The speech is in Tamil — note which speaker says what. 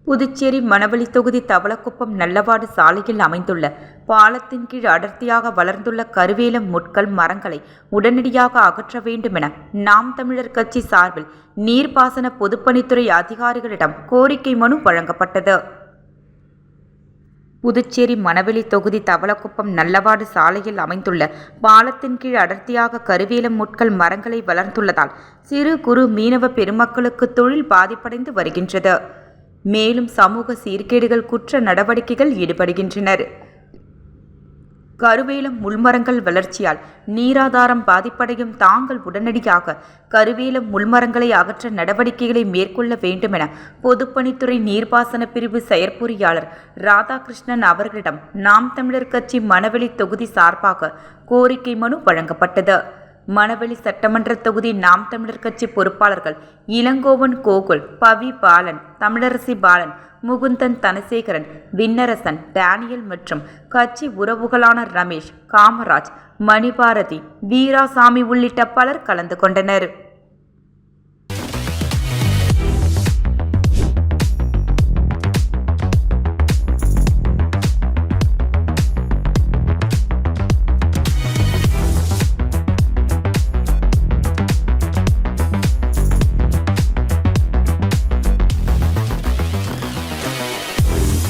Speaker 1: புதுச்சேரி மணவெளி தொகுதி தவளக்குப்பம் நல்லவாடு சாலையில் அமைந்துள்ள பாலத்தின் கீழ் அடர்த்தியாக வளர்ந்துள்ள கருவேலம் முட்கள் மரங்களை உடனடியாக அகற்ற வேண்டுமென நாம் தமிழர் கட்சி சார்பில் நீர்ப்பாசன பொதுப்பணித்துறை அதிகாரிகளிடம் கோரிக்கை மனு வழங்கப்பட்டது. புதுச்சேரி மணவெளி தொகுதி தவளக்குப்பம் நல்லவாடு சாலையில் அமைந்துள்ள பாலத்தின் கீழ் அடர்த்தியாக கருவேலம் முட்கள் மரங்களை வளர்ந்துள்ளதால் சிறு குறு மீனவ பெருமக்களுக்கு தொழில் பாதிப்படைந்து வருகின்றது. மேலும் சமூக சீர்கேடுகள் குற்ற நடவடிக்கைகள் ஈடுபடுகின்றனர். கருவேலம் முள்மரங்கள் வளர்ச்சியால் நீராதாரம் பாதிப்படையும் தாங்கள் உடனடியாக கருவேலம் முள்மரங்களை அகற்ற நடவடிக்கைகளை மேற்கொள்ள வேண்டுமென பொதுப்பணித்துறை நீர்ப்பாசன பிரிவு செயற்பொறியாளர் ராதாகிருஷ்ணன் அவர்களிடம் நாம் தமிழர் கட்சி மணவெளி தொகுதி சார்பாக கோரிக்கை மனு வழங்கப்பட்டது. மணவெளி சட்டமன்ற தொகுதி நாம் தமிழர் கட்சி பொறுப்பாளர்கள் இளங்கோவன் கோகுல், பவி பாலன், தமிழரசி பாலன், முகுந்தன் தனசேகரன், விண்ணரசன், டேனியல் மற்றும் கட்சி உறவுகளான ரமேஷ், காமராஜ், மணிபாரதி, வீராசாமி உள்ளிட்ட பலர் கலந்து கொண்டனர்.